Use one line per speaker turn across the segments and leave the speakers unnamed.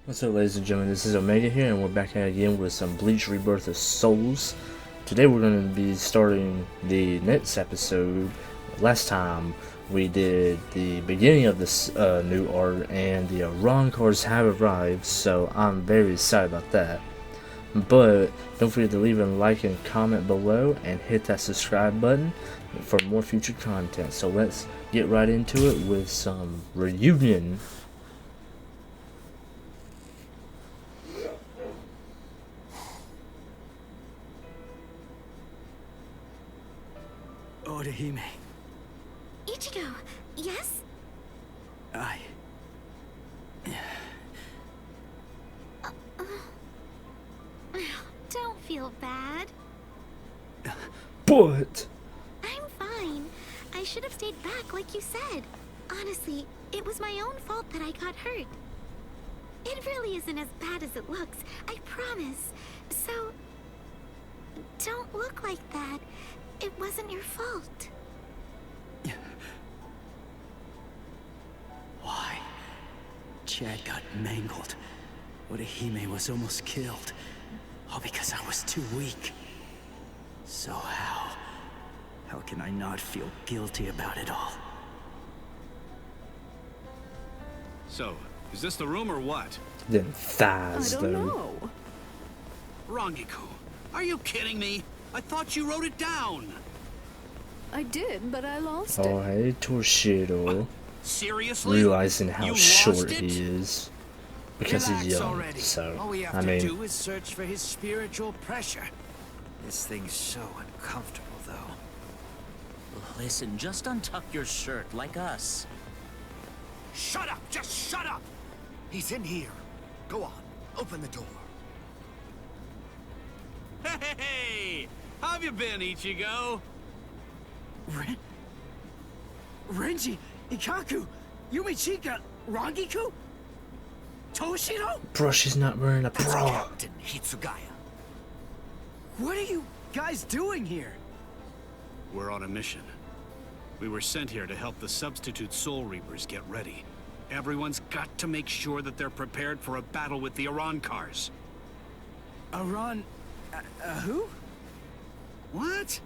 What's up, ladies and gentlemen, this is Omega here, and we're back at it again with some Bleach Rebirth of Souls. Today we're going to be starting the next episode. Last time we did the beginning of this new art, and the Iran cars have arrived, so I'm very excited about that. But don't forget to leave a like and comment below, and hit that subscribe button for more future content. So let's get right into it with some reunion.
Orihime.
Ichigo, yes? Don't feel bad.
But
I'm fine. I should have stayed back like you said. Honestly, it was my own fault that I got hurt. It really isn't as bad as it looks, I promise. So, don't look like that. It wasn't your fault.
Why? Chad got mangled. Orihime was almost killed. All because I was too weak. So how can I not feel guilty about it all?
So, is this the room or what?
then thighs
I don't
though.
know.
Rangiku, are you kidding me? I thought you wrote it down.
I did, but I lost
Oh,
it.
hey, Torshiro.
Seriously?
Realizing how
You
short
lost it?
he is. Because he's
Relax
young,
already.
so,
All we have
I
to
mean,
do is search for his spiritual pressure. This thing's so uncomfortable, though.
Listen, just untuck your shirt like us.
Shut up! Just shut up! He's in here. Go on. Open the door.
Hey! How have you been, Ichigo?
Renji, Ikaku, Yumichika, Rangiku? Toshiro?
bro, she's not wearing a
That's
bra.
Captain Hitsugaya.
What are you guys doing here?
We're on a mission. We were sent here to help the substitute Soul Reapers get ready. Everyone's got to make sure that they're prepared for a battle with the Iran cars.
Aran... who?
What?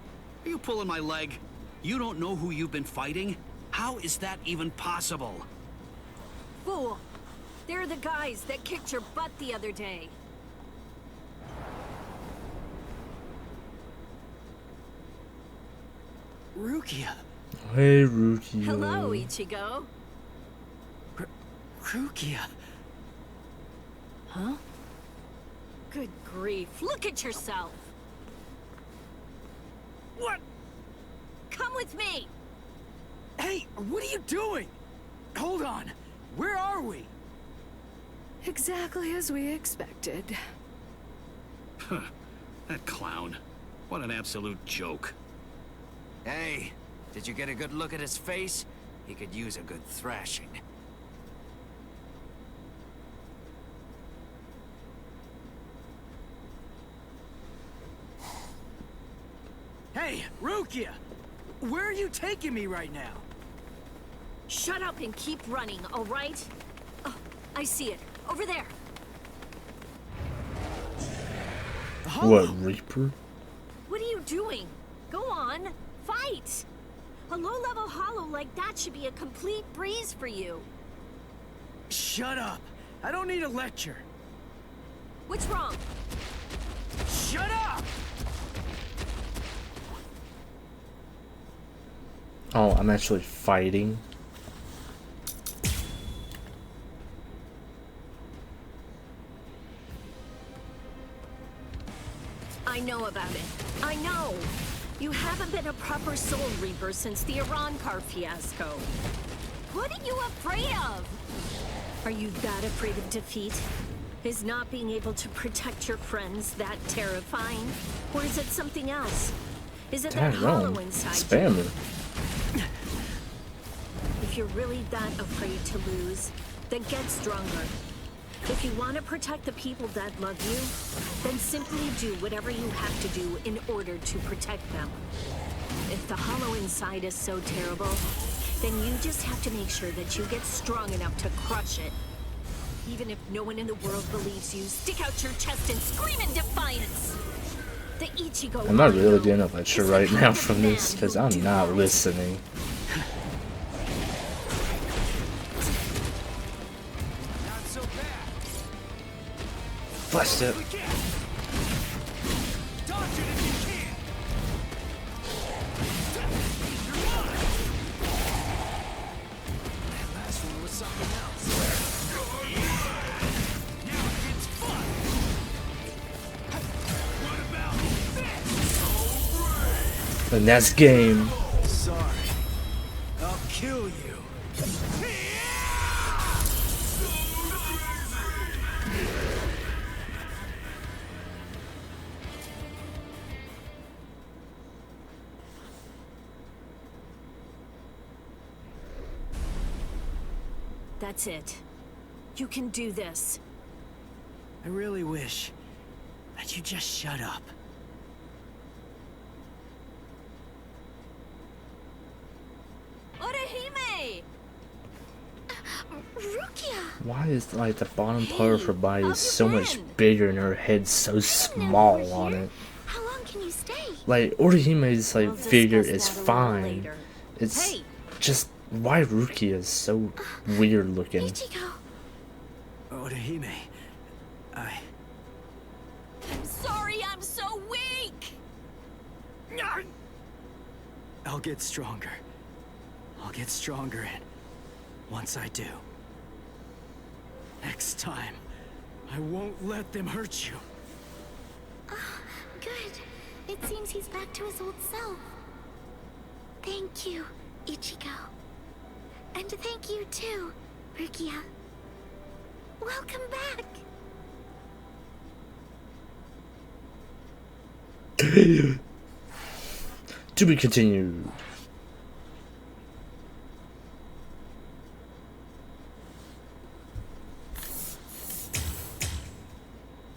Are you pulling my leg? You don't know who you've been fighting? How is that even possible?
Fool! They're the guys that kicked your butt the other day.
Rukia.
Hey, Rukia.
Hello, Ichigo.
Rukia.
Huh? Good grief. Look at yourself.
What?
Come with me.
Hey, what are you doing? Hold on. Where are we?
Exactly as we expected.
That clown. What an absolute joke.
Hey, did you get a good look at his face? He could use a good thrashing.
Hey, Rukia! Where are you taking me right now?
Shut up and keep running, all right? Oh, I see it. Over there.
What, Reaper?
What are you doing? Go on. Fight! A low-level hollow like that should be a complete breeze for you.
Shut up! I don't need a lecture.
What's wrong?
Shut up!
Oh, I'm actually fighting.
I know about it. I know. You haven't been a proper Soul Reaper since the Iran car fiasco. What are you afraid of? Are you that afraid of defeat? Is not being able to protect your friends that terrifying? Or is it something else? Is it that
Damn
hollow
wrong.
inside
Spammer.
you? If you're really that afraid to lose, then get stronger. If you want to protect the people that love you, then simply do whatever you have to do in order to protect them. If the hollow inside is so terrible, then you just have to make sure that you get strong enough to crush it. Even if no one in the world believes you, stick out your chest and scream in defiance. The Ichigo.
I'm not really getting a lecture right now from this because I'm not listening.
Not so bad.
Blast it.
Dodge it if you can. You're mine. That last one was something else. Now it gets fun. What about this?
And that's game.
Sorry. I'll kill you.
That's it. You can do this.
I really wish that you just shut up.
Orihime!
Rukia!
Why is like the bottom part of her body is
how's
so
your
much
friend?
bigger and her head's so
We're
small on
here.
it?
How long can you stay?
Like Orihime's like
We'll
figure
discuss
is
that a little
fine.
later.
It's
Hey.
just why Rukia is so weird looking.
Ichigo!
Orihime,
I'm sorry I'm so weak!
I'll get stronger. I'll get stronger, and once I do, next time, I won't let them hurt you.
Good. It seems he's back to his old self. Thank you, Ichigo. And thank you too, Rukia. Welcome back.
To be continued.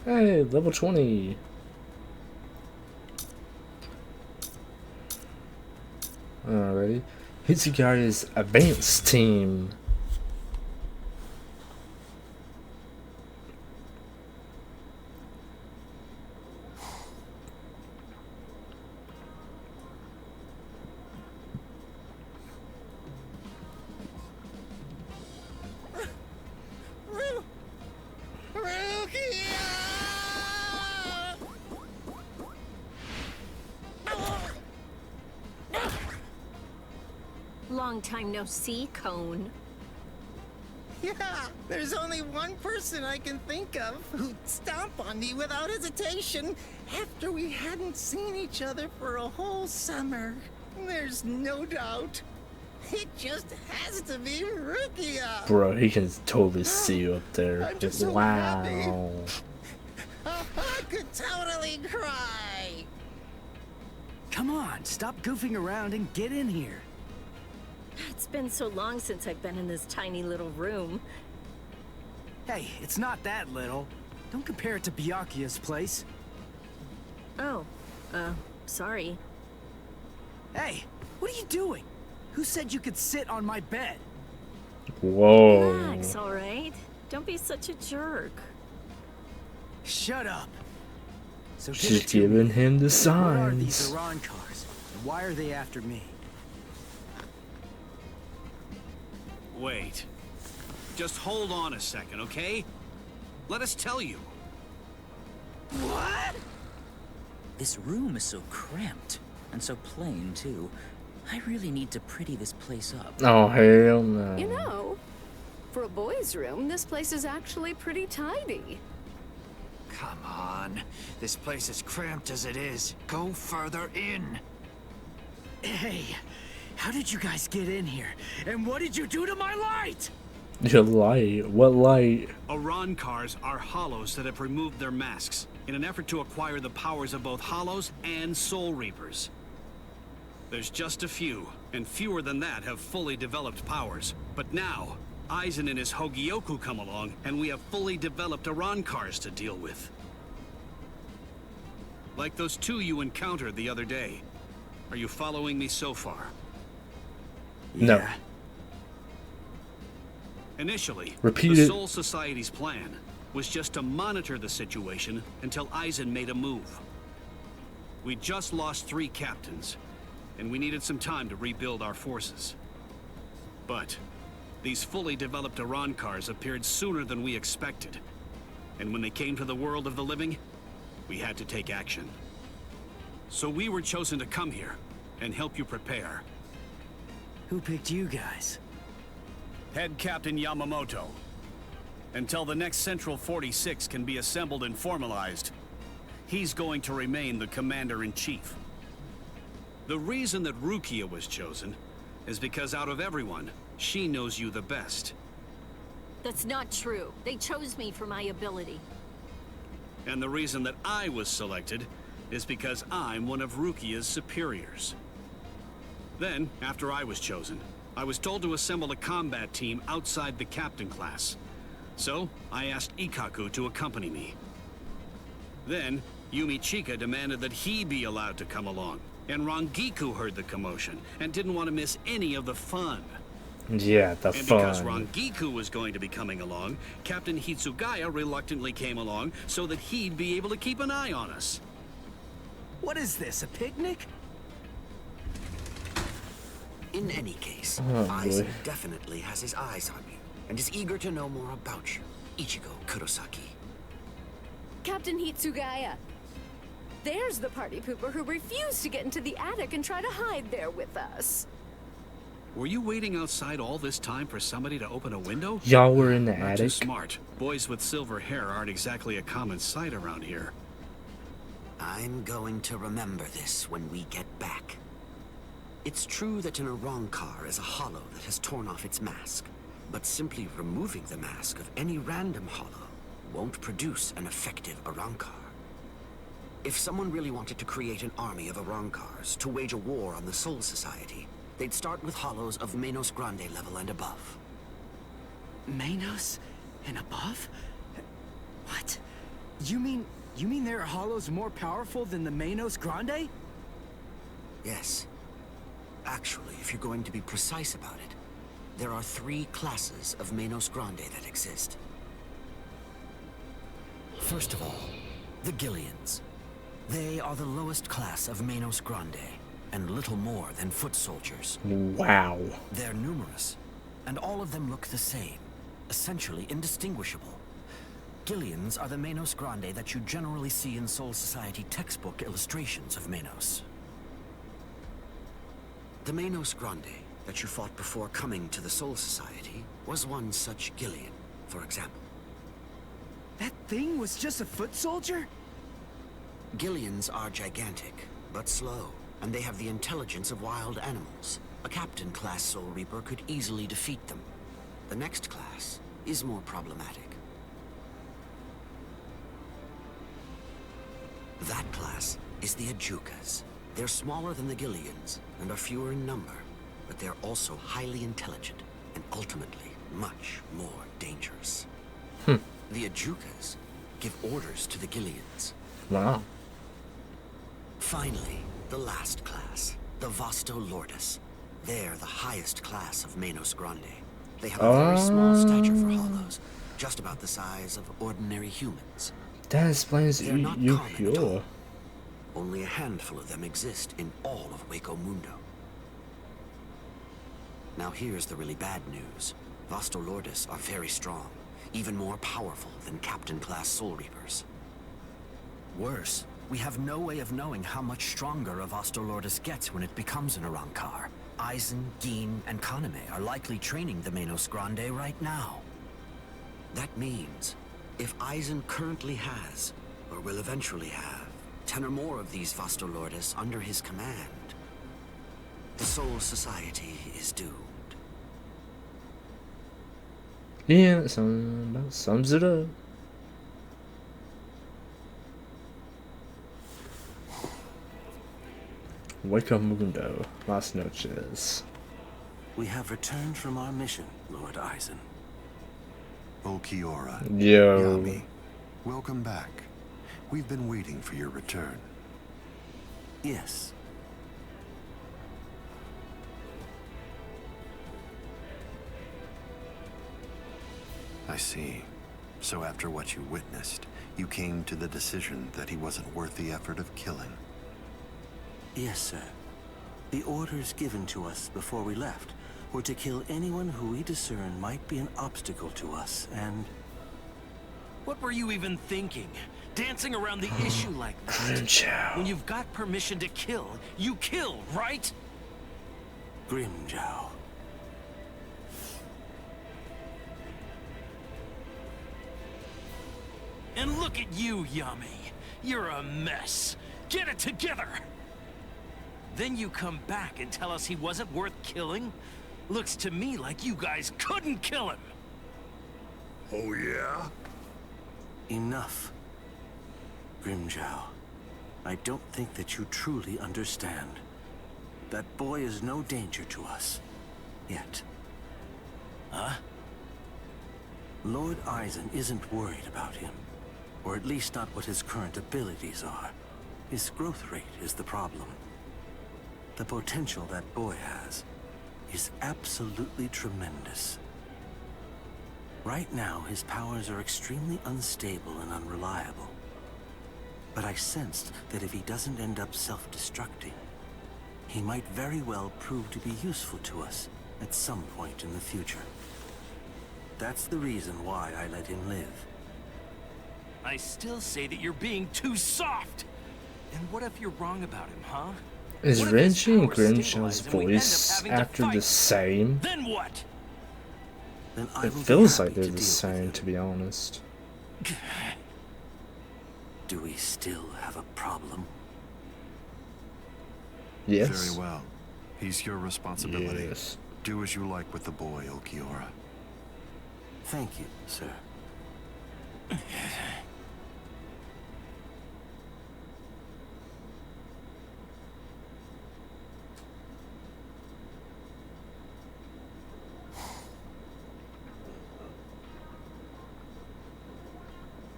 Hey, level 20. Alrighty. Hitsugari's advanced team.
Long time no see, Cone.
Yeah, there's only one person I can think of who'd stomp on me without hesitation after we hadn't seen each other for a whole summer. There's no doubt. It just has to be Rukia.
Bro, he can totally see you up there.
I'm just so
Wow.
happy. I could totally cry.
Come on, stop goofing around and get in here.
It's been so long since I've been in this tiny little room.
Hey, it's not that little. Don't compare it to Byakuya's place.
Oh, sorry.
Hey, what are you doing? Who said you could sit on my bed?
Whoa.
Relax, alright? Don't be such a jerk.
Shut up. So give
She's
it to me.
giving him the
What are these
signs.
Iran cars? And why are they after me?
Wait. Just hold on a second, okay? Let us tell you.
What?
This room is so cramped and so plain too. I really need to pretty this place up.
Oh, hell no.
You know, for a boys' room, this place is actually pretty tidy.
Come on. This place is cramped as it is. Go further in.
Hey, how did you guys get in here? And what did you do to my light?
Your light? What light?
Iran cars are hollows that have removed their masks in an effort to acquire the powers of both hollows and soul reapers. There's just a few, and fewer than that have fully developed powers. But now, Aizen and his Hogyoku come along, and we have fully developed Iran cars to deal with. Like those two you encountered the other day. Are you following me so far?
No.
Yeah.
Initially,
Repeat
the
it.
Soul Society's plan was just to monitor the situation until Eisen made a move. We just lost 3 captains, and we needed some time to rebuild our forces. But these fully developed Arankars appeared sooner than we expected. And when they came to the world of the living, we had to take action. So we were chosen to come here and help you prepare.
Who picked you guys?
Head Captain Yamamoto. Until the next Central 46 can be assembled and formalized, he's going to remain the Commander-in-Chief. The reason that Rukia was chosen is because out of everyone, she knows you the best.
That's not true. They chose me for my ability.
And the reason that I was selected is because I'm one of Rukia's superiors. Then, after I was chosen, I was told to assemble a combat team outside the captain class. So, I asked Ikkaku to accompany me. Then, Yumi Chika demanded that he be allowed to come along, and Rangiku heard the commotion and didn't want to miss any of the fun.
Yeah, the
And
fun.
because Rangiku was going to be coming along, Captain Hitsugaya reluctantly came along so that he'd be able to keep an eye on us.
What is this, a picnic?
In any case,
Oh,
Eisen
boy.
definitely has his eyes on you and is eager to know more about you, Ichigo Kurosaki.
Captain Hitsugaya. There's the party pooper who refused to get into the attic and try to hide there with us.
Were you waiting outside all this time for somebody to open a window?
Y'all were in the
Not too
attic.
smart. Boys with silver hair aren't exactly a common sight around here.
I'm going to remember this when we get back. It's true that an Arankar is a hollow that has torn off its mask, but simply removing the mask of any random hollow won't produce an effective Arankar. If someone really wanted to create an army of Arankars to wage a war on the Soul Society, they'd start with hollows of Menos Grande level and above.
Menos? And above? What? You mean there are hollows more powerful than the Menos Grande?
Yes. Actually, if you're going to be precise about it, there are 3 classes of Menos Grande that exist. First of all, the Gillians. They are the lowest class of Menos Grande, and little more than foot soldiers.
Wow.
They're numerous, and all of them look the same, essentially indistinguishable. Gillians are the Menos Grande that you generally see in Soul Society textbook illustrations of Menos. The Menos Grande that you fought before coming to the Soul Society was one such Gillian, for example.
That thing was just a foot soldier?
Gillians are gigantic, but slow, and they have the intelligence of wild animals. A Captain class Soul Reaper could easily defeat them. The next class is more problematic. That class is the Ajukas. They're smaller than the Gillians, and are fewer in number, but they're also highly intelligent, and ultimately much more dangerous. The Ajukas give orders to the Gillians.
Wow.
Finally, the last class, the Vasto Lordis. They're the highest class of Menos Grande. They have a very small stature for hollows, just about the size of ordinary humans.
That explains
They're not
you
common at all.
pure.
Only a handful of them exist in all of Hueco Mundo. Now here's the really bad news. Vasto Lordis are very strong, even more powerful than Captain-class Soul Reapers. Worse, we have no way of knowing how much stronger a Vasto Lordis gets when it becomes an Arankar. Eisen, Gin, and Kaname are likely training the Menos Grande right now. That means, if Eisen currently has, or will eventually have, 10 or more of these Vasto Lordis under his command, the Soul Society is doomed.
Yeah, that sums it up. Hueco Mundo, Las Noches.
We have returned from our mission, Lord Eisen.
Okiora.
Yo.
Yami, welcome back. We've been waiting for your return.
Yes.
I see. So after what you witnessed, you came to the decision that he wasn't worth the effort of killing.
Yes, sir. The orders given to us before we left were to kill anyone who we discern might be an obstacle to us, and...
What were you even thinking? Dancing around the issue like that?
GRIMMJOW.
When you've got permission to kill, you kill, right?
GRIMMJOW.
And look at you, Yami. You're a mess. Get it together! Then you come back and tell us he wasn't worth killing? Looks to me like you guys couldn't kill him!
Oh, yeah?
Enough. GRIMMJOW, I don't think that you truly understand. That boy is no danger to us. Yet.
Huh?
Lord Eisen isn't worried about him. Or at least not what his current abilities are. His growth rate is the problem. The potential that boy has is absolutely tremendous. Right now, his powers are extremely unstable and unreliable. But I sensed that if he doesn't end up self-destructing, he might very well prove to be useful to us at some point in the future. That's the reason why I let him live.
I still say that you're being too soft! And what if you're wrong about him, huh?
Is
What if his
Renji and
powers
GRIMMJOW's
stabilize and we end up
voice
having to
actor the
fight?
same?
Then what?
Then I
It
will be
feels
happy
like they're
to
the
deal with
same,
him.
to be honest.
Do we still have a problem?
Yes.
Very well. He's your responsibility.
Yes.
Do as you like with the boy, Ulquiorra.
Thank you, sir.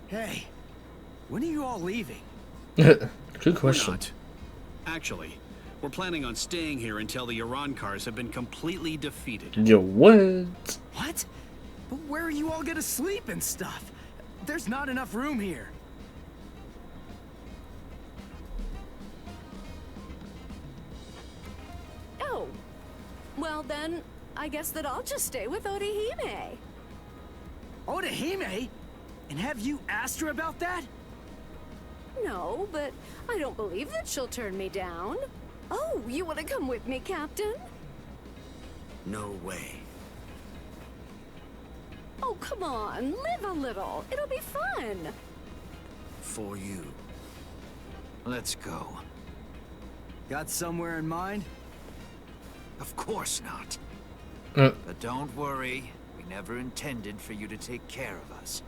Hey, when are you all leaving?
Good
We're
question.
not. Actually, we're planning on staying here until the Iran cars have been completely defeated.
Yo, what?
What? But where are you all gonna sleep and stuff? There's not enough room here.
Oh. Well then, I guess that I'll just stay with Orihime.
Orihime? And have you asked her about that?
No, but I don't believe that she'll turn me down. Oh, you want to come with me, Captain?
No way.
Oh, come on, live a little. It'll be fun.
For you.
Let's go. Got somewhere in mind?
Of course not. But don't worry, we never intended for you to take care of us.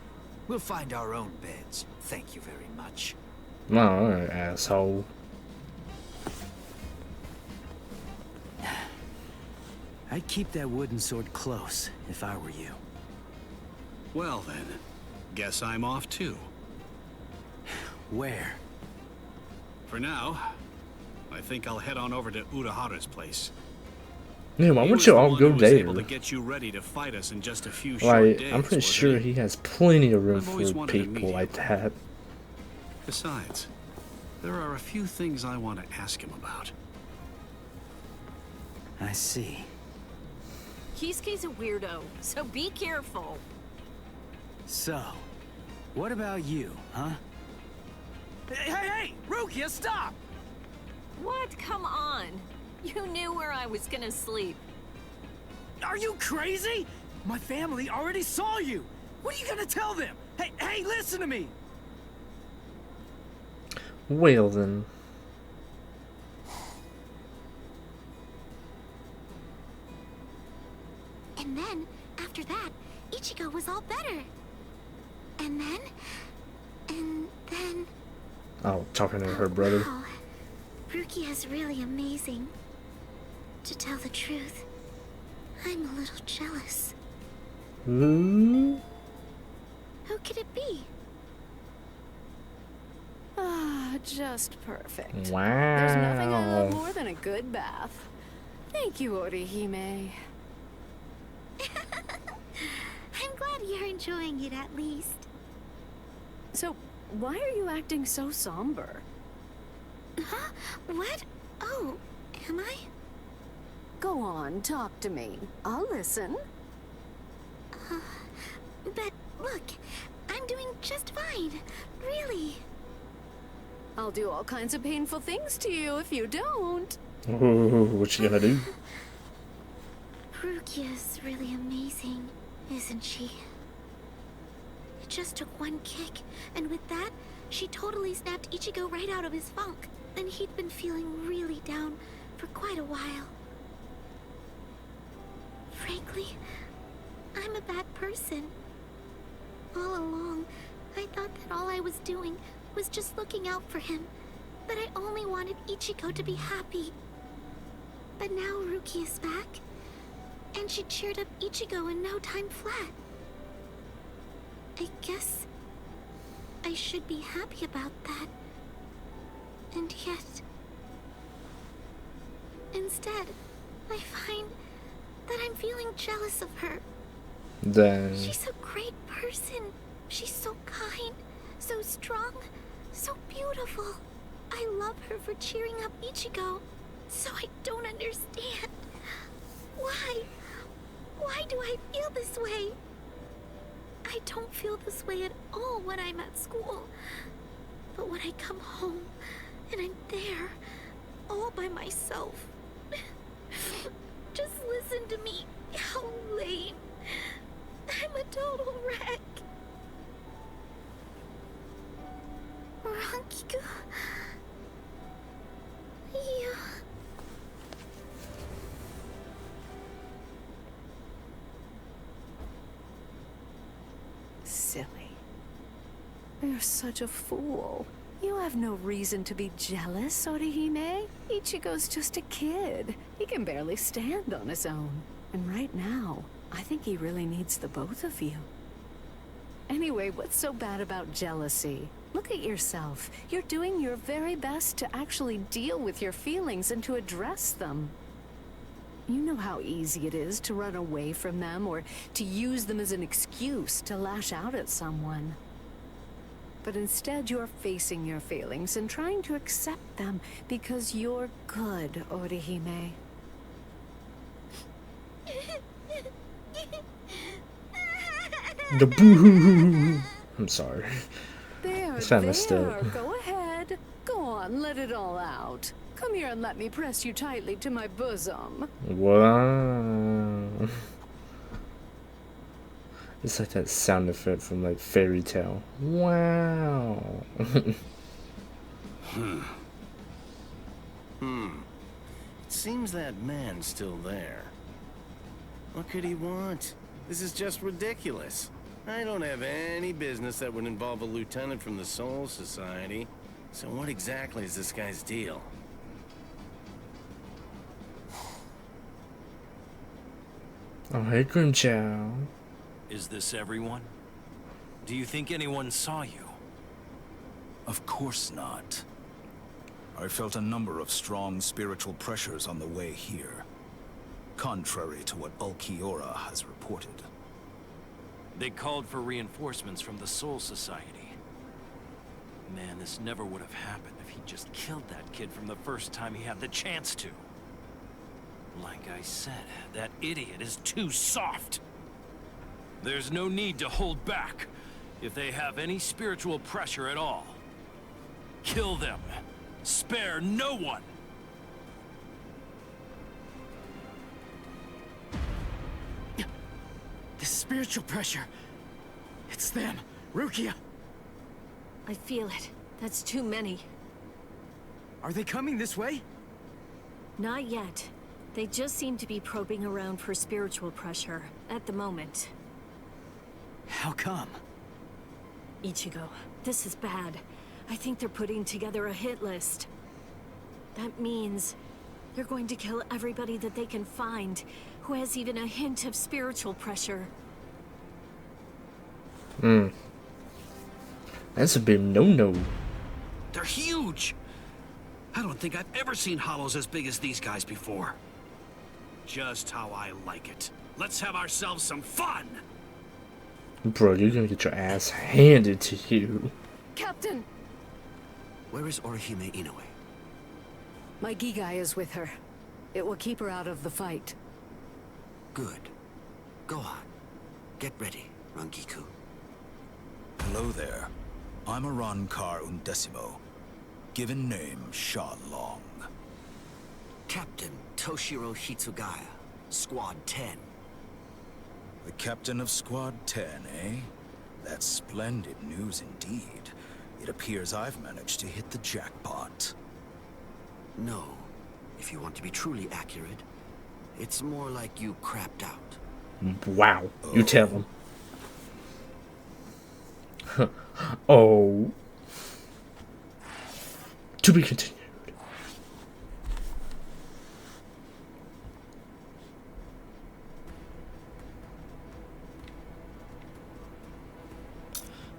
We'll find our own beds. Thank you very much.
No, alright, asshole.
I'd keep that wooden sword close if I were you.
Well then, guess I'm off too.
Where?
For now, I think I'll head on over to Urahara's place.
Yeah, why
He
would
was
you
the
all
one
go
who was
there?
able to get you ready to fight us in just a few short
Like,
days,
I'm pretty
wasn't
sure
he?
he has plenty of room
I've always
for
wanted to
people
meet
like that.
Besides, there are a few things I want to ask him about.
I see.
Kisuke's a weirdo, so be careful.
So, what about you, huh? Hey, Rukia, stop!
What? Come on. You knew where I was gonna sleep.
Are you crazy? My family already saw you. What are you gonna tell them? Hey, listen to me.
Well then.
And then, after that, Ichigo was all better. And then...
Oh, talking to her brother.
Wow. Rukia's really amazing. To tell the truth, I'm a little jealous.
Ooh.
Who could it be?
Ah, just perfect.
Wow.
There's nothing I love more than a good bath. Thank you, Orihime.
I'm glad you're enjoying it at least.
So, why are you acting so somber?
Huh? What? Oh, am I?
Go on, talk to me. I'll listen.
But look, I'm doing just fine. Really.
I'll do all kinds of painful things to you if you don't.
What you gonna do?
Rukia's really amazing, isn't she? It just took one kick, and with that, she totally snapped Ichigo right out of his funk. And he'd been feeling really down for quite a while. Frankly, I'm a bad person. All along, I thought that all I was doing was just looking out for him. That I only wanted Ichigo to be happy. But now Ruki is back, and she cheered up Ichigo in no time flat. I guess I should be happy about that. And yet, instead, I find that I'm feeling jealous of her.
Dang.
She's a great person. She's so kind, so strong, so beautiful. I love her for cheering up Ichigo. So I don't understand. Why? Why do I feel this way? I don't feel this way at all when I'm at school. But when I come home, and I'm there, all by myself. Just listen to me. How lame. I'm a total wreck. Rankiku. Yeah.
Silly. You're such a fool. You have no reason to be jealous, Orihime. Ichigo's just a kid. He can barely stand on his own. And right now, I think he really needs the both of you. Anyway, what's so bad about jealousy? Look at yourself. You're doing your very best to actually deal with your feelings and to address them. You know how easy it is to run away from them or to use them as an excuse to lash out at someone. But instead, you're facing your feelings and trying to accept them because you're good, Orihime.
The boo. I'm sorry.
There,
It's kinda messed
there.
up.
Go ahead. Go on, let it all out. Come here and let me press you tightly to my bosom.
Wow. It's like that sound effect from like Fairy Tale. Wow.
It seems that man's still there. What could he want? This is just ridiculous. I don't have any business that would involve a lieutenant from the Soul Society. So what exactly is this guy's deal?
Oh, hey, GRIMMJOW.
Is this everyone? Do you think anyone saw you?
Of course not. I felt a number of strong spiritual pressures on the way here, contrary to what Ulquiorra has reported.
They called for reinforcements from the Soul Society. Man, this never would have happened if he just killed that kid from the first time he had the chance to. Like I said, that idiot is too soft. There's no need to hold back. If they have any spiritual pressure at all, kill them. Spare no one.
The spiritual pressure. It's them. Rukia.
I feel it. That's too many.
Are they coming this way?
Not yet. They just seem to be probing around for spiritual pressure at the moment.
How come?
Ichigo, this is bad. I think they're putting together a hit list. That means they're going to kill everybody that they can find who has even a hint of spiritual pressure.
That's a big no-no.
They're huge! I don't think I've ever seen hollows as big as these guys before. Just how I like it. Let's have ourselves some fun!
Bro, you're gonna get your ass handed to you.
Captain!
Where is Orihime Inoue?
My Gigai is with her. It will keep her out of the fight.
Good. Go on. Get ready, Rangiku.
Hello there. I'm Arankar Undecimo. Given name, Sha Long.
Captain Toshiro Hitsugaya, Squad 10.
The captain of Squad 10, eh? That's splendid news indeed. It appears I've managed to hit the jackpot.
No. If you want to be truly accurate, it's more like you crapped out.
Wow. You tell him. Oh. To be continued.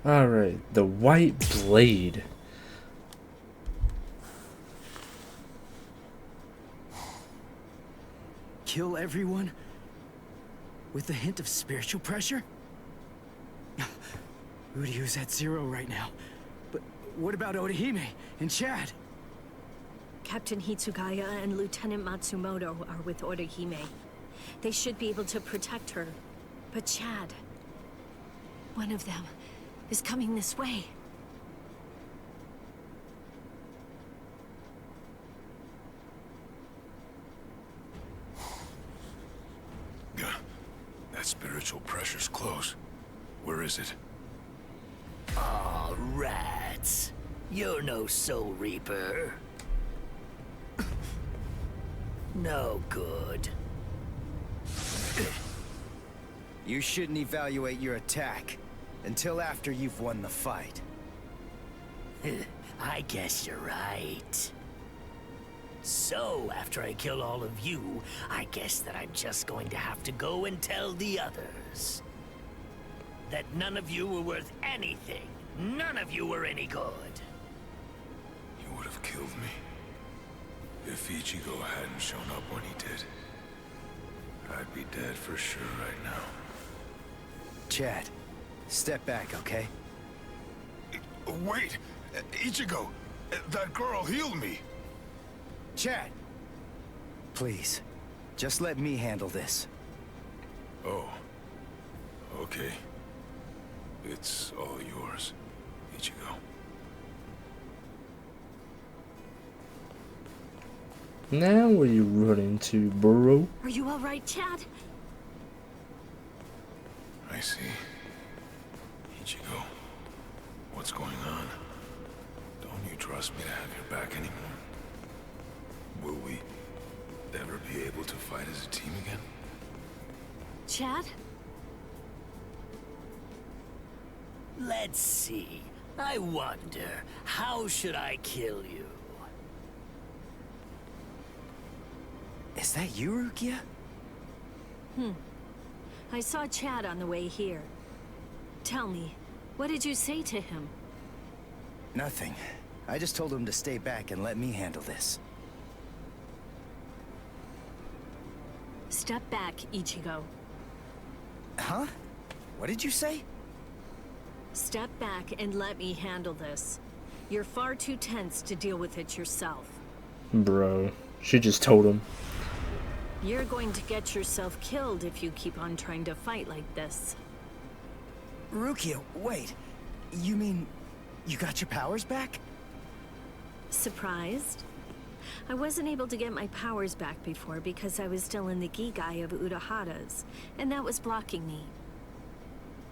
Alright, the White Blade.
Kill everyone? With a hint of spiritual pressure? Uryu's at 0 right now. But what about Orihime and Chad?
Captain Hitsugaya and Lieutenant Matsumoto are with Orihime. They should be able to protect her. But Chad... one of them is coming this way.
That spiritual pressure's close. Where is it?
Aw, rats. You're no Soul Reaper. No good.
You shouldn't evaluate your attack until after you've won the fight.
I guess you're right. So, after I kill all of you, I guess that I'm just going to have to go and tell the others. That none of you were worth anything. None of you were any good.
You would have killed me if Ichigo hadn't shown up when he did. I'd be dead for sure right now.
Chad, step back, okay?
Wait! Ichigo! That girl healed me!
Chad! Please, just let me handle this.
Oh. Okay. It's all yours, Ichigo.
Now where you running to, bro?
Are you alright, Chad?
I see. Ichigo, what's going on? Don't you trust me to have your back anymore? Will we ever be able to fight as a team again?
Chad?
Let's see. I wonder, how should I kill you?
Is that you, Rukia?
I saw Chad on the way here. Tell me, what did you say to him?
Nothing. I just told him to stay back and let me handle this.
Step back, Ichigo.
Huh? What did you say?
Step back and let me handle this. You're far too tense to deal with it yourself.
Bro, she just told him.
You're going to get yourself killed if you keep on trying to fight like this.
Rukia, wait. You mean you got your powers back?
Surprised? I wasn't able to get my powers back before because I was still in the Gigai of Urahara's, and that was blocking me.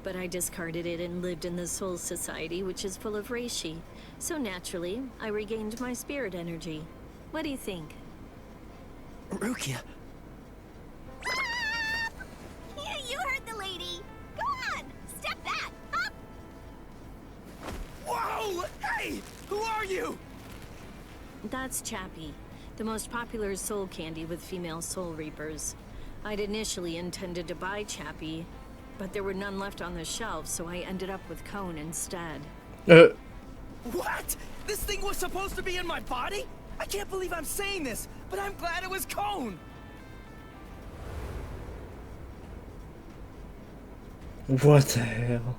But I discarded it and lived in the Soul Society, which is full of reishi. So naturally, I regained my spirit energy. What do you think?
Rukia.
Yeah, you heard the lady. Go on, step back. Up.
Whoa! Hey! Who are you?
That's Chappie, the most popular soul candy with female soul reapers. I'd initially intended to buy Chappie, but there were none left on the shelf, so I ended up with Cone instead.
What? This thing was supposed to be in my body? I can't believe I'm saying this, but I'm glad it was Cone.
What the hell?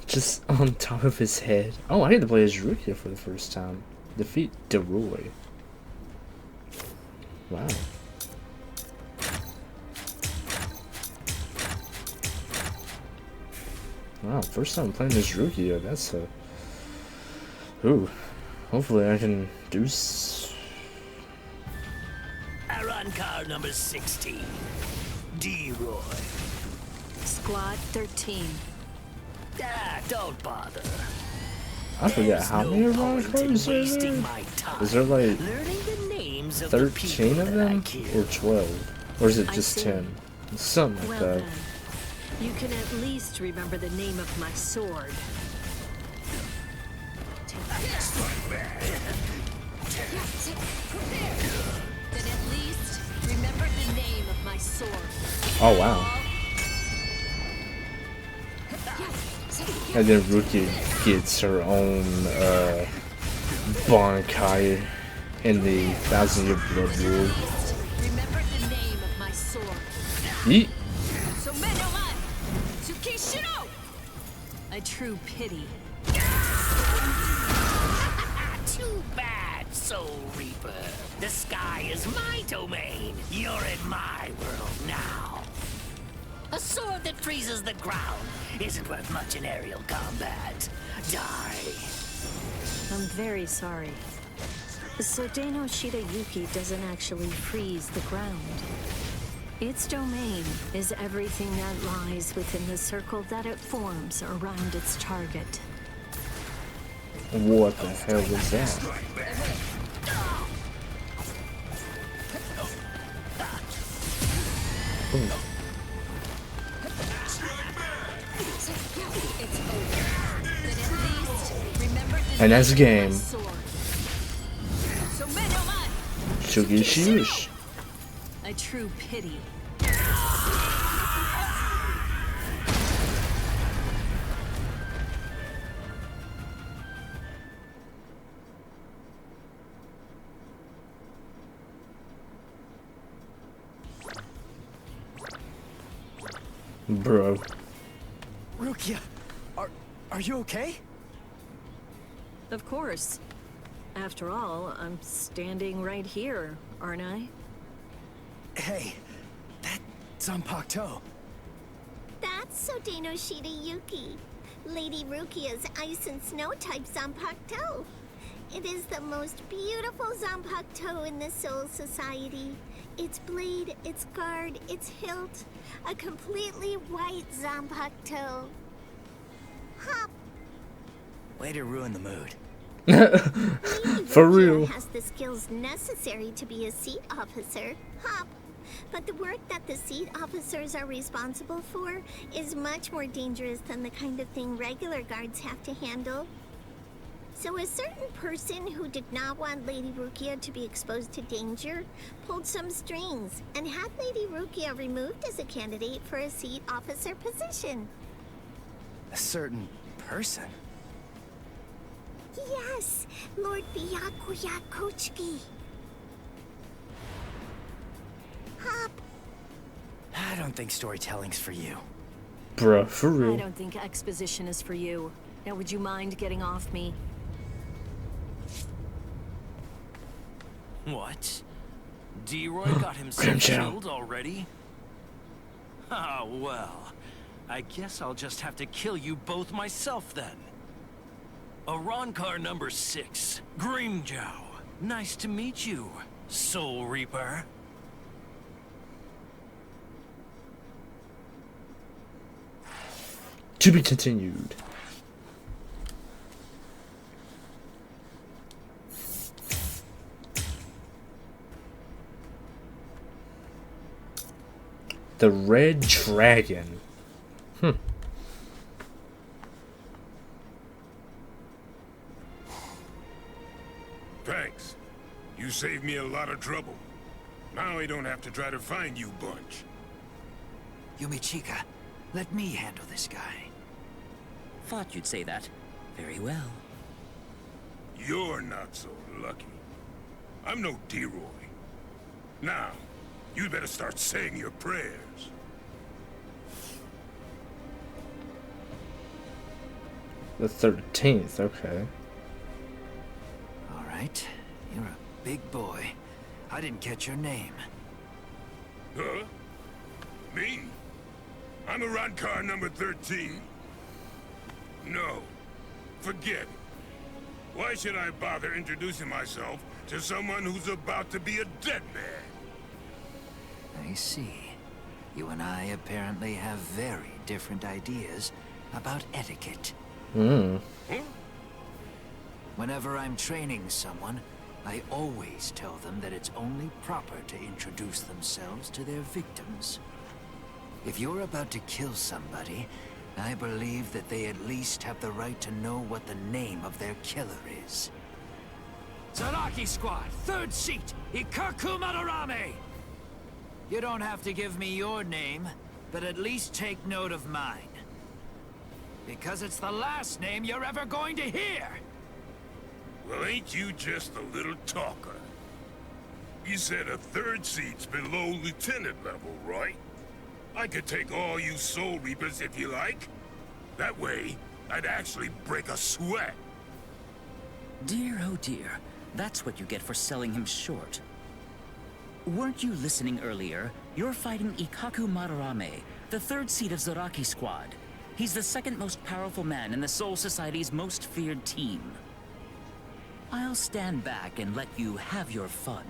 Just on top of his head. Oh, I get to play as Rukia for the first time. Defeat DeRoy. Wow. Wow, first time playing as Rukia. That's a... Ooh. Hopefully I can do
Aron car number 16. D-Roy.
Squad 13.
Ah, don't bother.
I forgot how many Iran cars are there? Is there like 13 of them? Or 12? Or is it just 10? Something like that.
Then, you can at least remember the name of my sword. Then at least remember the name of my sword.
Oh wow. And then Rukia gets her own Bankai in the 1,000-Year Blood War.
Remember the name of my sword.
Yeet.
A true pity.
Too bad, Soul Reaper. The sky is my domain. You're in my world now. A sword that freezes the ground isn't worth much in aerial combat. Die.
I'm very sorry. So Deno Shirayuki doesn't actually freeze the ground. Its domain is everything that lies within the circle that it forms around its target.
What the hell was that? Ooh. And that's a game. Shugi Shiush.
A true pity.
Bro.
Rukia, are you okay?
Of course. After all, I'm standing right here, aren't I?
Hey, that's Zanpakuto.
That's Sodeno Shirayuki, Lady Rukia's ice and snow type Zanpakuto. It is the most beautiful Zanpakuto in the Soul Society. Its blade, its guard, its hilt, a completely white Zanpakuto. Hop.
Way to ruin the mood.
For real.
Has the skills necessary to be a seat officer. Hop. But the work that the seat officers are responsible for is much more dangerous than the kind of thing regular guards have to handle. So a certain person who did not want Lady Rukia to be exposed to danger pulled some strings and had Lady Rukia removed as a candidate for a seat officer position.
A certain person?
Yes, Lord Byakuya Kochiki. Hop.
I don't think storytelling's for you.
Bruh, for real.
I don't think exposition is for you. Now would you mind getting off me?
What? D-Roy got himself killed already? Ah, well. I guess I'll just have to kill you both myself then. Arankar number 6, GRIMMJOW. Nice to meet you, Soul Reaper.
To be continued. The Red Dragon.
Thanks. You saved me a lot of trouble. Now I don't have to try to find you bunch.
Yumichika, let me handle this guy.
Thought you'd say that. Very well.
You're not so lucky. I'm no D-Roy. Now, you'd better start saying your prayers.
The 13th, okay.
All right, you're a big boy. I didn't catch your name.
Huh? Me? I'm Arankar number 13. No. Forget it. Why should I bother introducing myself to someone who's about to be a dead man?
I see. You and I apparently have very different ideas about etiquette.
Hmm.
Huh?
Whenever I'm training someone, I always tell them that it's only proper to introduce themselves to their victims. If you're about to kill somebody, I believe that they at least have the right to know what the name of their killer is. Zaraki Squad, 3rd seat, Ikaku Madarame! You don't have to give me your name, but at least take note of mine. Because it's the last name you're ever going to hear!
Well, ain't you just a little talker? You said a 3rd seat's below lieutenant level, right? I could take all you Soul Reapers if you like. That way, I'd actually break a sweat.
Dear, oh dear. That's what you get for selling him short. Weren't you listening earlier? You're fighting Ikaku Madarame, the 3rd seat of Zaraki Squad. He's the 2nd most powerful man in the Soul Society's most feared team. I'll stand back and let you have your fun.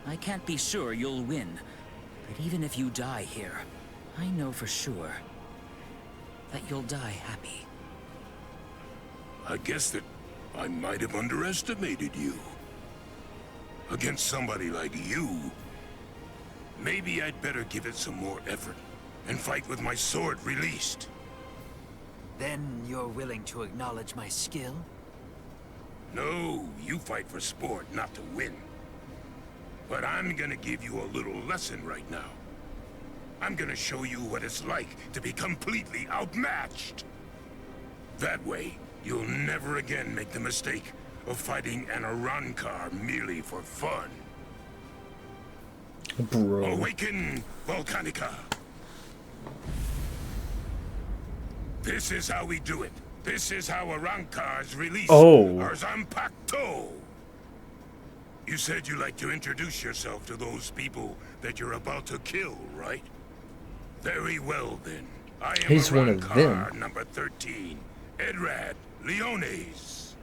I can't be sure you'll win, but even if you die here, I know for sure that you'll die happy.
I guess that I might have underestimated you. Against somebody like you, maybe I'd better give it some more effort and fight with my sword released.
Then you're willing to acknowledge my skill?
No, you fight for sport, not to win. But I'm gonna give you a little lesson right now. I'm gonna show you what it's like to be completely outmatched. That way, you'll never again make the mistake of fighting an Arankar merely for fun.
Bro.
Awaken, Volcanica! This is how we do it. This is how Arankars release our Zanpakuto. You said you like to introduce yourself to those people that you're about to kill, right? Very well then. I am
He's one of
Arankar
them.
number 13, Edrad Leones.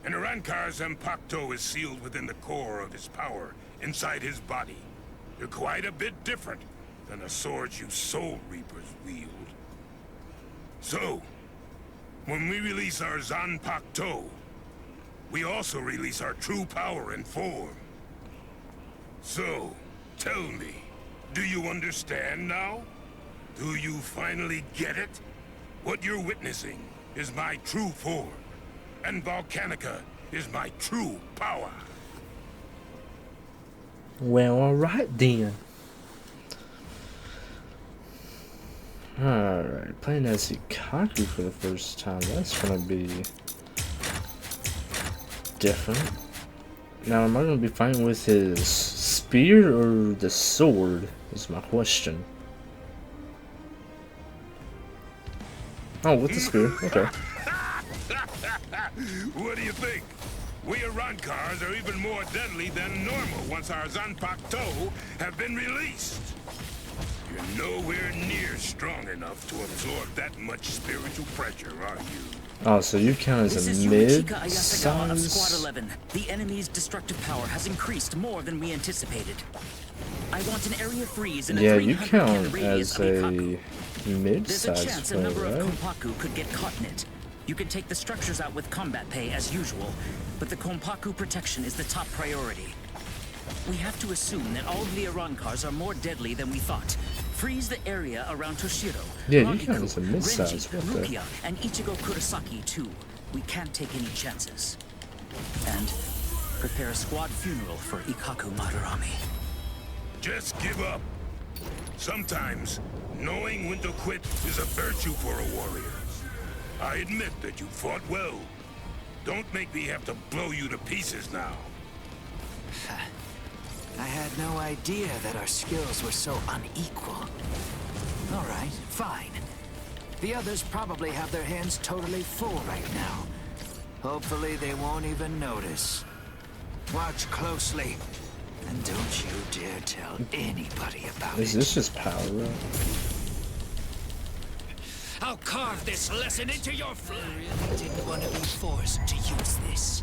An Arankar's Zanpakuto is sealed within the core of his power, inside his body. They're quite a bit different than the swords you Soul Reapers wield. So, when we release our Zanpakuto, we also release our true power and form. So, tell me, do you understand now? Do you finally get it? What you're witnessing is my true form, and Volcanica is my true power.
Well, alright then. Alright, playing as Ikaku for the first time, that's gonna be different. Now, am I gonna be fighting with his spear or the sword, is my question. Oh, with the spear, okay.
What do you think? We Arankars are even more deadly than normal once our Zanpakuto have been released. You're nowhere near strong enough to absorb that much spiritual pressure, are you?
Oh, so you count as a mid-size?
Of Squad 11. The enemy's destructive power has increased more than we anticipated. I want an area freeze in a 300 count radius
as
of
a
Ikaku.
mid-size
There's a chance a number of
right?
Konpaku could get caught in it. You can take the structures out with combat pay as usual, but the Konpaku protection is the top priority. We have to assume that all of the Arankars are more deadly than we thought. Freeze the area around Toshiro,
Yeah, you count as a mid-size.
Renji, Rukia, and Ichigo Kurosaki too. We can't take any chances. And prepare a squad funeral for Ikaku Madarame.
Just give up. Sometimes, knowing when to quit is a virtue for a warrior. I admit that you fought well. Don't make me have to blow you to pieces now.
I had no idea that our skills were so unequal. All right, fine. The others probably have their hands totally full right now. Hopefully they won't even notice. Watch closely, and don't you dare tell anybody about it.
Is this just power up?
I'll carve this lesson into your flesh. I really didn't want to be forced to use this.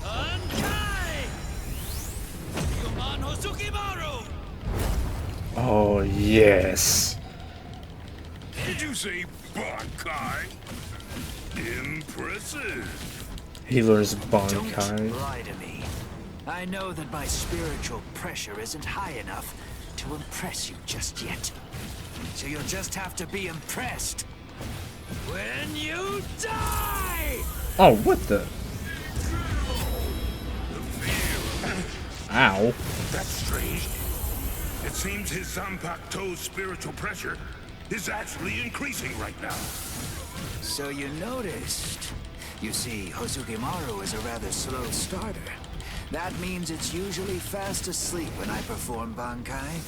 Bankai! Yuman Hozukimaru!
Oh, yes.
Did you say Bankai? Impressive.
He learns
Don't
Bankai.
lie to me. I know that my spiritual pressure isn't high enough to impress you just yet. So you'll just have to be impressed when you die!
Oh, what the? Ow.
That's strange. It seems his Zanpakuto's spiritual pressure is actually increasing right now.
So you noticed. You see, Hozukimaru is a rather slow starter. That means it's usually fast asleep when I perform Bankai.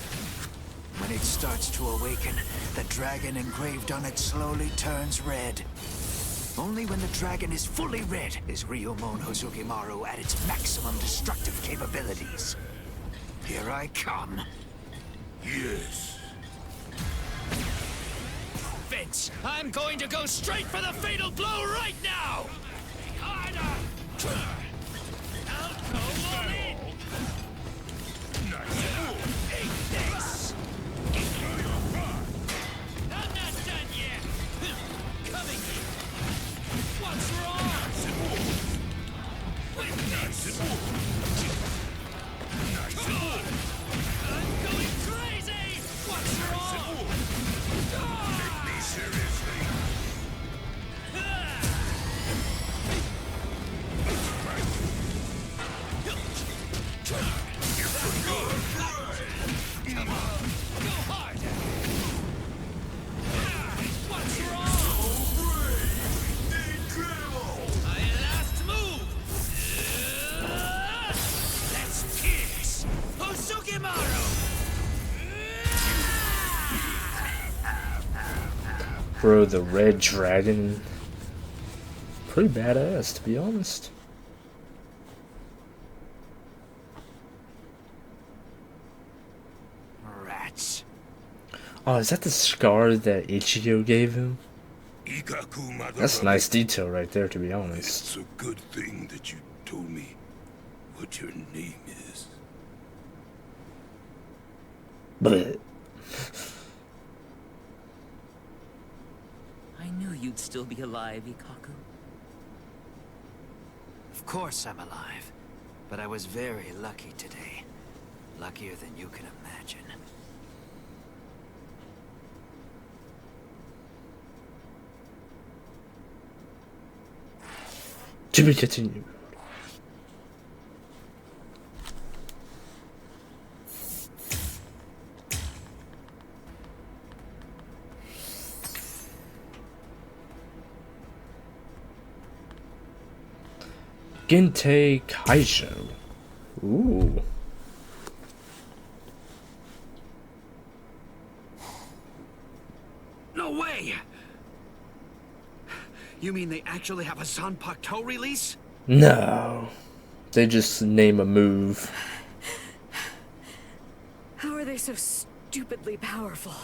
When it starts to awaken, the dragon engraved on it slowly turns red. Only when the dragon is fully red is Ryumon Hozukimaru at its maximum destructive capabilities. Here I come.
Yes.
Vince, I'm going to go straight for the fatal blow right now! I'll go all in! Eat this! I'm not done yet! Coming in! What's wrong? With this! I'm going crazy! What's wrong?
Take me seriously.
Come on, go harder! What's wrong? My last move! Let's kiss! Hozukimaru!
Bro, the red dragon. Pretty badass, to be honest.
Rats.
Oh, is that the scar that Ichigo gave him? That's a nice detail right there, to be honest.
It's a good thing that you told me what your name is.
But
I knew you'd still be alive, Ikaku.
Of course I'm alive. But I was very lucky today. Luckier than you can imagine.
to be continued. Gente Kaijo. Ooh.
No way! You mean they actually have a Zanpakuto release?
No. They just name a move.
How are they so stupidly powerful?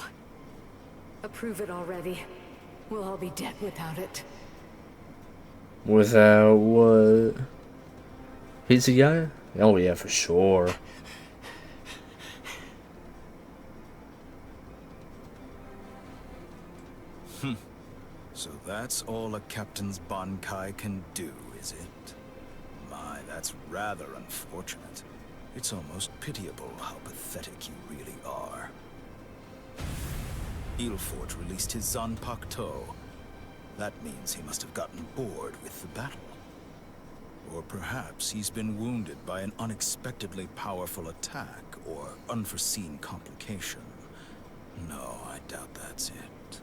Approve it already. We'll all be dead without it.
Without what? Pizza guy? Oh yeah, for sure.
So that's all a captain's Bankai can do, is it? My, that's rather unfortunate. It's almost pitiable how pathetic you really are. Ilfort released his Zanpakuto. That means he must have gotten bored with the battle. Or perhaps he's been wounded by an unexpectedly powerful attack or unforeseen complication. No, I doubt that's it.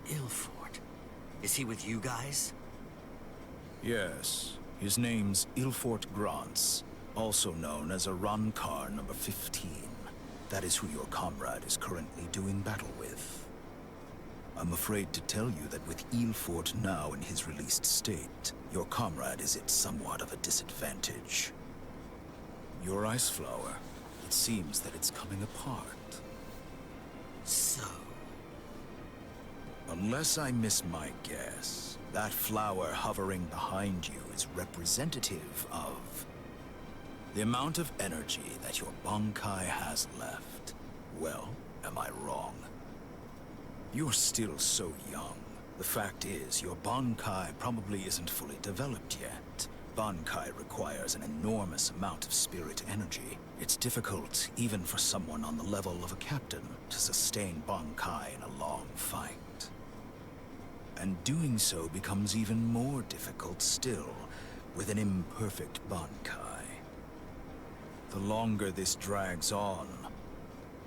Ilfort? Is he with you guys?
Yes. His name's Ilfort Grants, also known as Arankar number 15. That is who your comrade is currently doing battle with. I'm afraid to tell you that with Ilfort now in his released state, your comrade is at somewhat of a disadvantage. Your ice flower, it seems that it's coming apart.
So?
Unless I miss my guess, that flower hovering behind you is representative of the amount of energy that your Bankai has left. Well, am I wrong? You're still so young. The fact is, your Bankai probably isn't fully developed yet. Bankai requires an enormous amount of spirit energy. It's difficult, even for someone on the level of a captain, to sustain Bankai in a long fight. And doing so becomes even more difficult still, with an imperfect Bankai. The longer this drags on,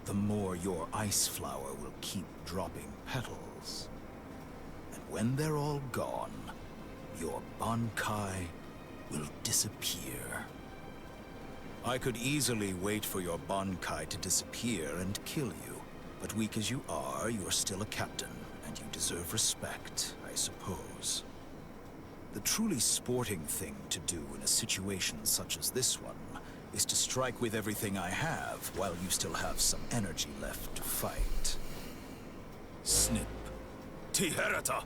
the more your ice flower will keep dropping petals. And when they're all gone, your Bankai will disappear. I could easily wait for your Bankai to disappear and kill you, but weak as you are, you're still a captain, and you deserve respect, I suppose. The truly sporting thing to do in a situation such as this one is to strike with everything I have while you still have some energy left to fight. Snip. Tiherata!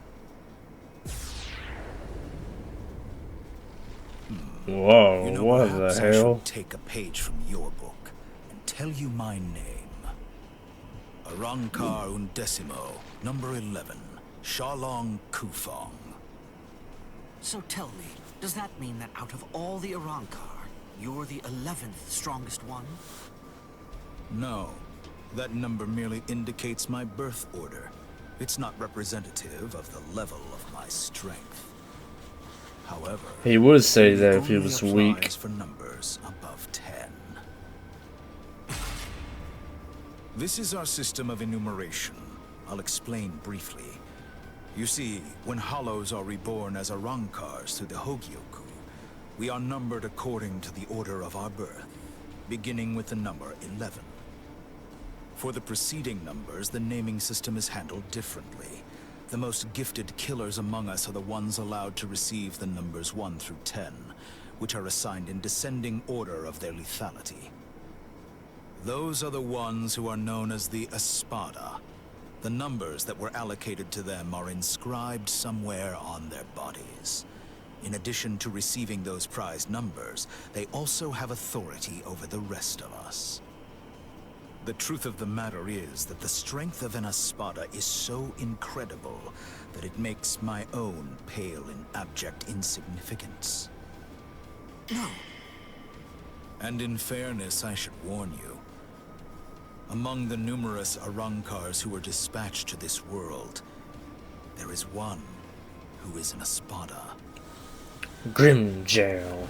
Whoa,
You know,
what
perhaps
the
I
hell?
should take a page from your book and tell you my name. Arankar Undecimo, number 11, Shalong Kufong.
So tell me, does that mean that out of all the Arankar, you're the 11th strongest one?
No. That number merely indicates my birth order. It's not representative of the level of my strength. However,
He would say that if he
only
was
applies
weak.
for numbers above 10. This is our system of enumeration. I'll explain briefly. You see, when Hollows are reborn as Arankars through the Hogyoku, we are numbered according to the order of our birth, beginning with the number 11. For the preceding numbers, the naming system is handled differently. The most gifted killers among us are the ones allowed to receive the numbers 1 through 10, which are assigned in descending order of their lethality. Those are the ones who are known as the Espada. The numbers that were allocated to them are inscribed somewhere on their bodies. In addition to receiving those prized numbers, they also have authority over the rest of us. The truth of the matter is that the strength of an Espada is so incredible that it makes my own pale in abject insignificance.
No.
And in fairness, I should warn you. Among the numerous Arankars who were dispatched to this world, there is one who is an Espada.
GRIMMJOW.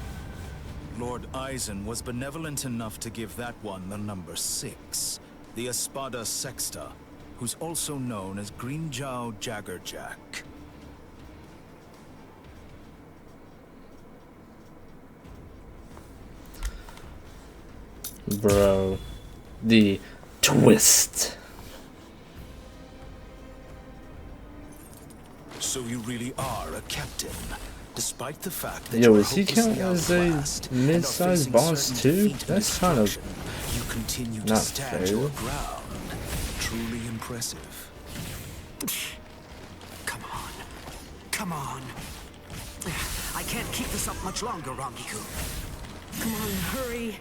Lord Eisen was benevolent enough to give that one the number 6, the Espada Sexta, who's also known as GRIMMJOW Jaggerjack.
Bro, the twist.
So you really are a captain, despite the fact that
Yo,
you're
is he counting as a
outclassed and are
mid-sized
facing
boss
certain
too?
defeat and
That's kind of
destruction. You continue to
not
stand
fair.
your ground. Truly impressive.
Come on. Come on. I can't keep this up much longer, Rangiku.
Come on, hurry.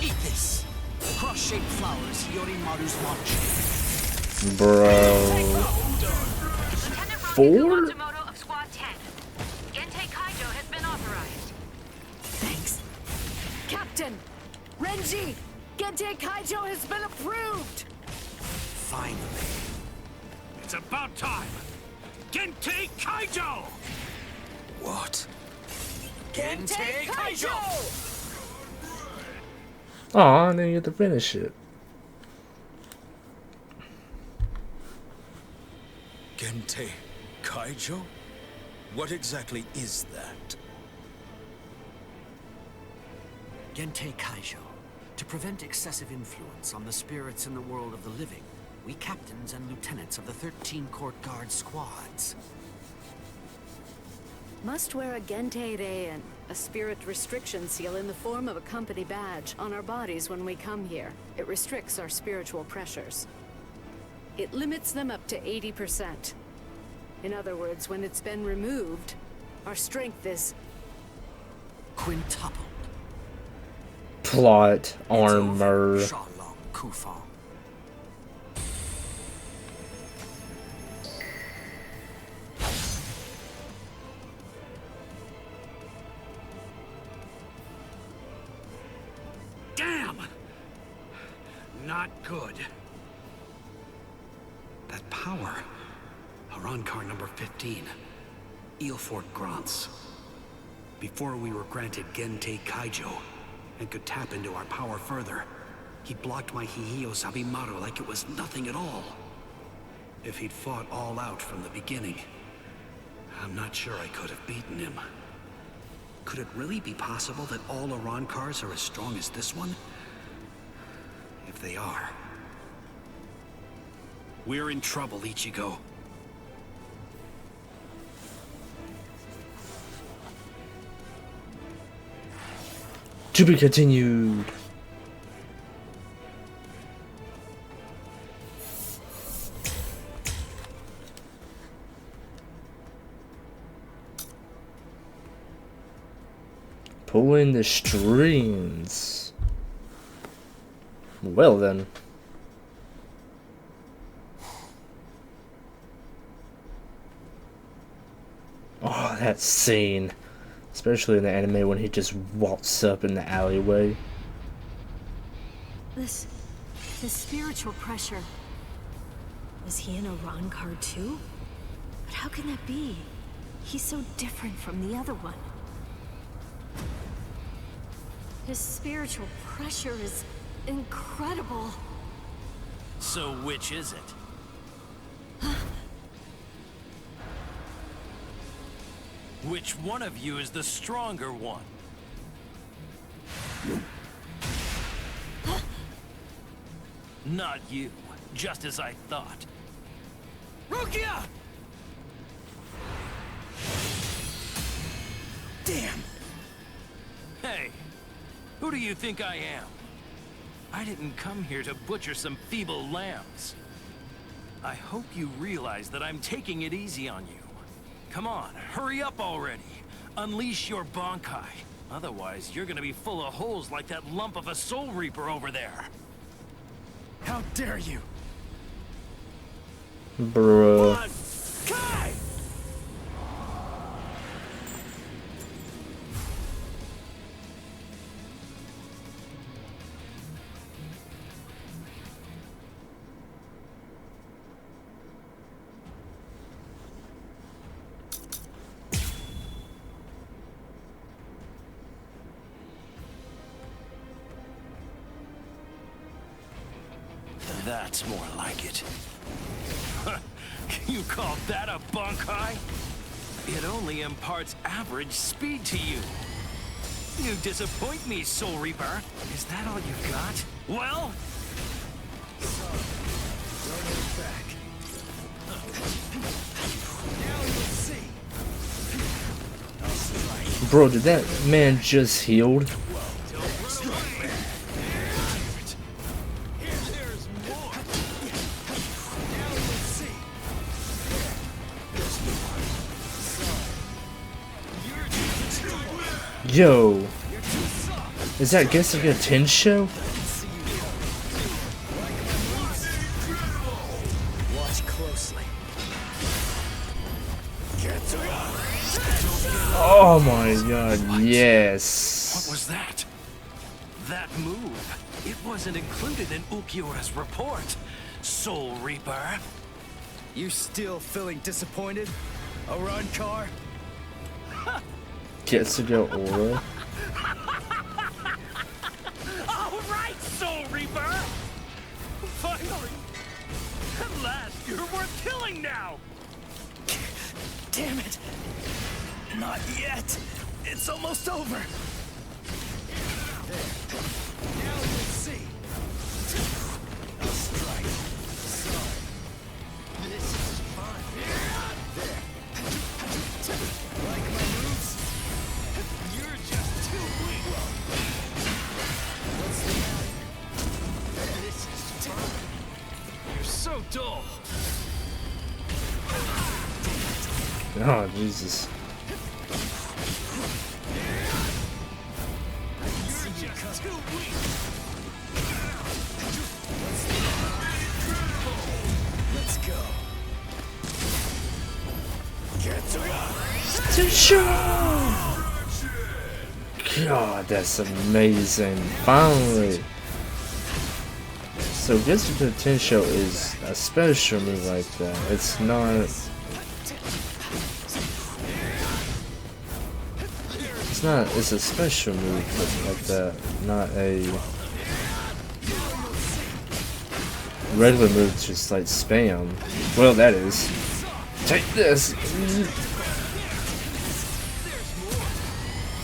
Eat this. Cross-shaped flowers, Yorimaru's launch.
Bro. 4?
Of Squad 10. Gentei Kaijo has been authorized.
Thanks. Captain! Renji! Gentei Kaijo has been approved!
Finally.
It's about time! Gentei Kaijo!
What?
Gentei Kaijo!
Aw, I didn't get to finish it.
Gentei Kaijo? What exactly is that?
Gentei Kaijo. To prevent excessive influence on the spirits in the world of the living, we captains and lieutenants of the 13 court guard squads
Must wear a Gente Rein, a spirit restriction seal in the form of a company badge, on our bodies when we come here. It restricts our spiritual pressures. It limits them up to 80%. In other words, when it's been removed, our strength is
quintupled.
Plot armor.
Shalom Kufang.
Damn! Not good. That power. Arankar number 15. Eelfort Grants. Before we were granted Gente Kaijo and could tap into our power further, he blocked my Hihio Sabimaru like it was nothing at all. If he'd fought all out from the beginning, I'm not sure I could have beaten him. Could it really be possible that all Arankars are as strong as this one? If they are, we're in trouble, Ichigo.
To be continued. Pulling the strings. Well then. Oh, that scene. Especially in the anime when he just walks up in the alleyway.
This spiritual pressure. Was he an Arankar too? But how can that be? He's so different from the other one. His spiritual pressure is incredible.
So which is it? Which one of you is the stronger one? Not you, just as I thought. Rukia!
Damn!
Hey, who do you think I am? I didn't come here to butcher some feeble lambs. I hope you realize that I'm taking it easy on you. Come on, hurry up already. Unleash your Bankai. Otherwise, you're gonna be full of holes like that lump of a Soul Reaper over there.
How dare you?
Bruh.
Kai!
That's more like it. You call that a Bankai? It only imparts average speed to you. You disappoint me, Soul Reaper. Is that all you've got? Well?
Sorry. Don't hold back. Now you'll see. I'll strike.
Bro, did that man just healed? Yo, is that Getsuga Tensho?
Watch closely.
Oh my god, yes.
What was that? That move. It wasn't included in Ulquiorra's report. Soul Reaper.
You still feeling disappointed, Arankar?
Getsuga Aura.
All right, Soul Reaper. Finally. At last, you're worth killing now.
Damn it! Not yet! It's almost over! There. Now you
so dull.
Oh, Jesus.
You're just too weak.
Let's go.
God, that's amazing. Finally. So Getsu Potential is a special move like that. It's not... It's a special move like that, not a regular move just like spam. Well, that is. Take this!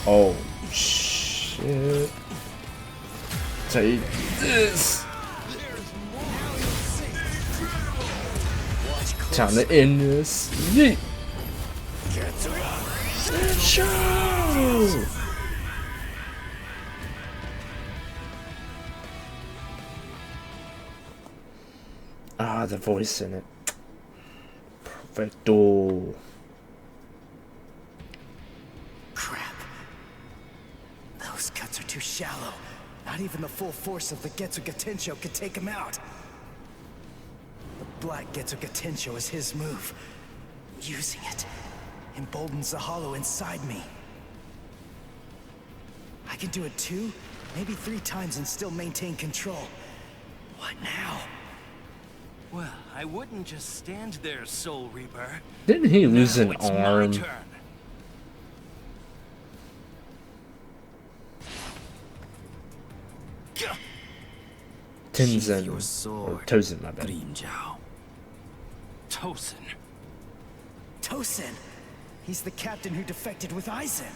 Oh, shit. Take this! Time to end this. Yeet! Show! Ah, the voice in it. Perfecto.
Crap. Those cuts are too shallow. Not even the full force of the Getsu Gatensho could take him out. The black Getsu Gatensho is his move. Using it emboldens the hollow inside me. I can do it 2, maybe 3 times and still maintain control. What now?
Well, I wouldn't just stand there, Soul Reaper.
Didn't he lose
Now
an
it's my
arm?
turn.
Tenzin.
Your
Or
sword,
Tozen, my bad.
GRIMMJOW.
Tosin.
Tosin! He's the captain who defected with Aizen.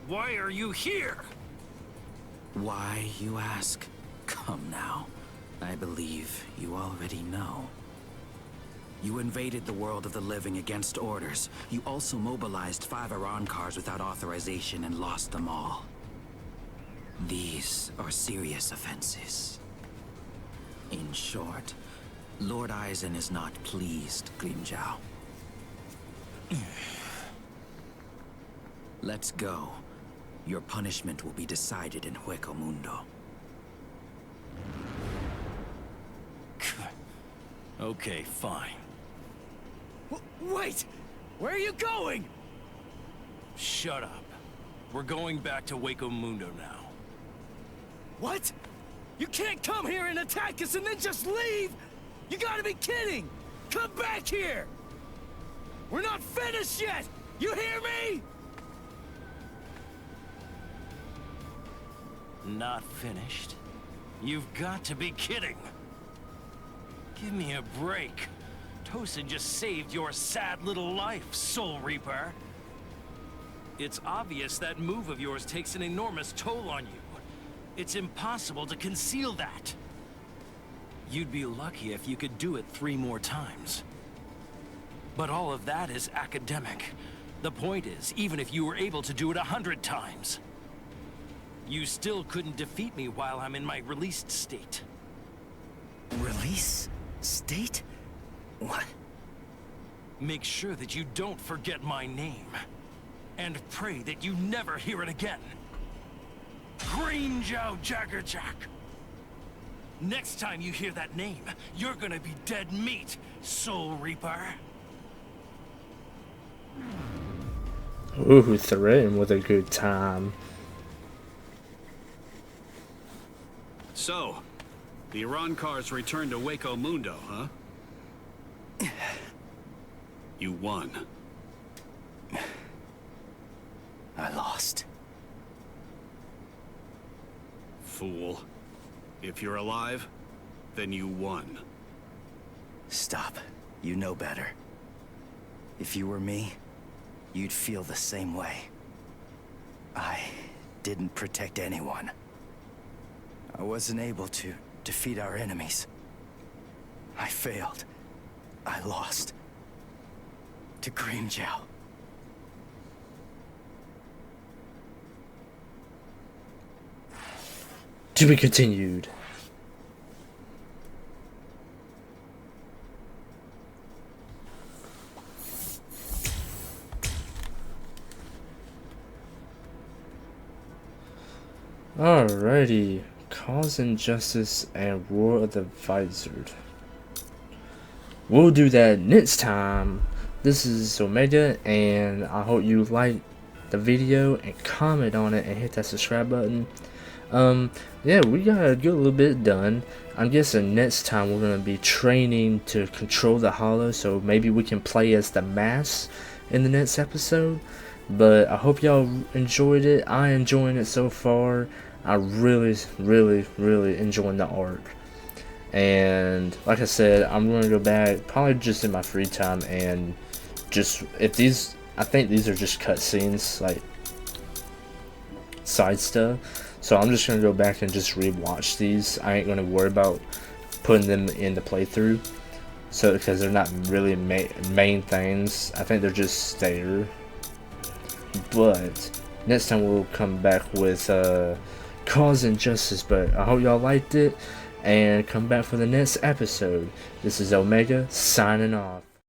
Why are you here?
Why, you ask? Come now. I believe you already know. You invaded the world of the living against orders. You also mobilized 5 Iran cars without authorization and lost them all. These are serious offenses. In short, Lord Aizen is not pleased, GRIMMJOW. Let's go. Your punishment will be decided in Hueco Mundo.
Okay, fine.
Wait! Where are you going?
Shut up. We're going back to Hueco Mundo now.
What? You can't come here and attack us and then just leave! You gotta be kidding! Come back here! We're not finished yet! You hear me?
Not finished? You've got to be kidding! Give me a break. Tosin just saved your sad little life, Soul Reaper. It's obvious that move of yours takes an enormous toll on you. It's impossible to conceal that. You'd be lucky if you could do it 3 more times. But all of that is academic. The point is, even if you were able to do it 100 times, you still couldn't defeat me while I'm in my released state.
Release? State? What?
Make sure that you don't forget my name. And pray that you never hear it again. GRIMMJOW Jaggerjack! Next time you hear that name, you're gonna be dead meat, Soul Reaper.
Ooh, threatened with a good time.
So, the Iran cars returned to Hueco Mundo, huh? You won.
I lost.
Fool. If you're alive, then you won.
Stop. You know better. If you were me, you'd feel the same way. I didn't protect anyone. I wasn't able to defeat our enemies. I failed. I lost. To GRIMMJOW.
To be continued. Alrighty, Cause and Justice and War of the Vizard. We'll do that next time. This is Omega, and I hope you like the video and comment on it and hit that subscribe button. Yeah, we got a good little bit done. I'm guessing next time we're gonna be training to control the Hollow, so maybe we can play as the Mass in the next episode. But I hope y'all enjoyed it. I enjoying it so far. I really enjoying the arc. And like I said, I'm gonna go back probably just in my free time and just I think these are just cutscenes, like side stuff. So I'm just gonna go back and just rewatch these. I ain't gonna worry about putting them in the playthrough, so because they're not really main things. I think they're just there. But next time we'll come back with Cause and Justice. But I hope y'all liked it, and come back for the next episode. This is Omega signing off.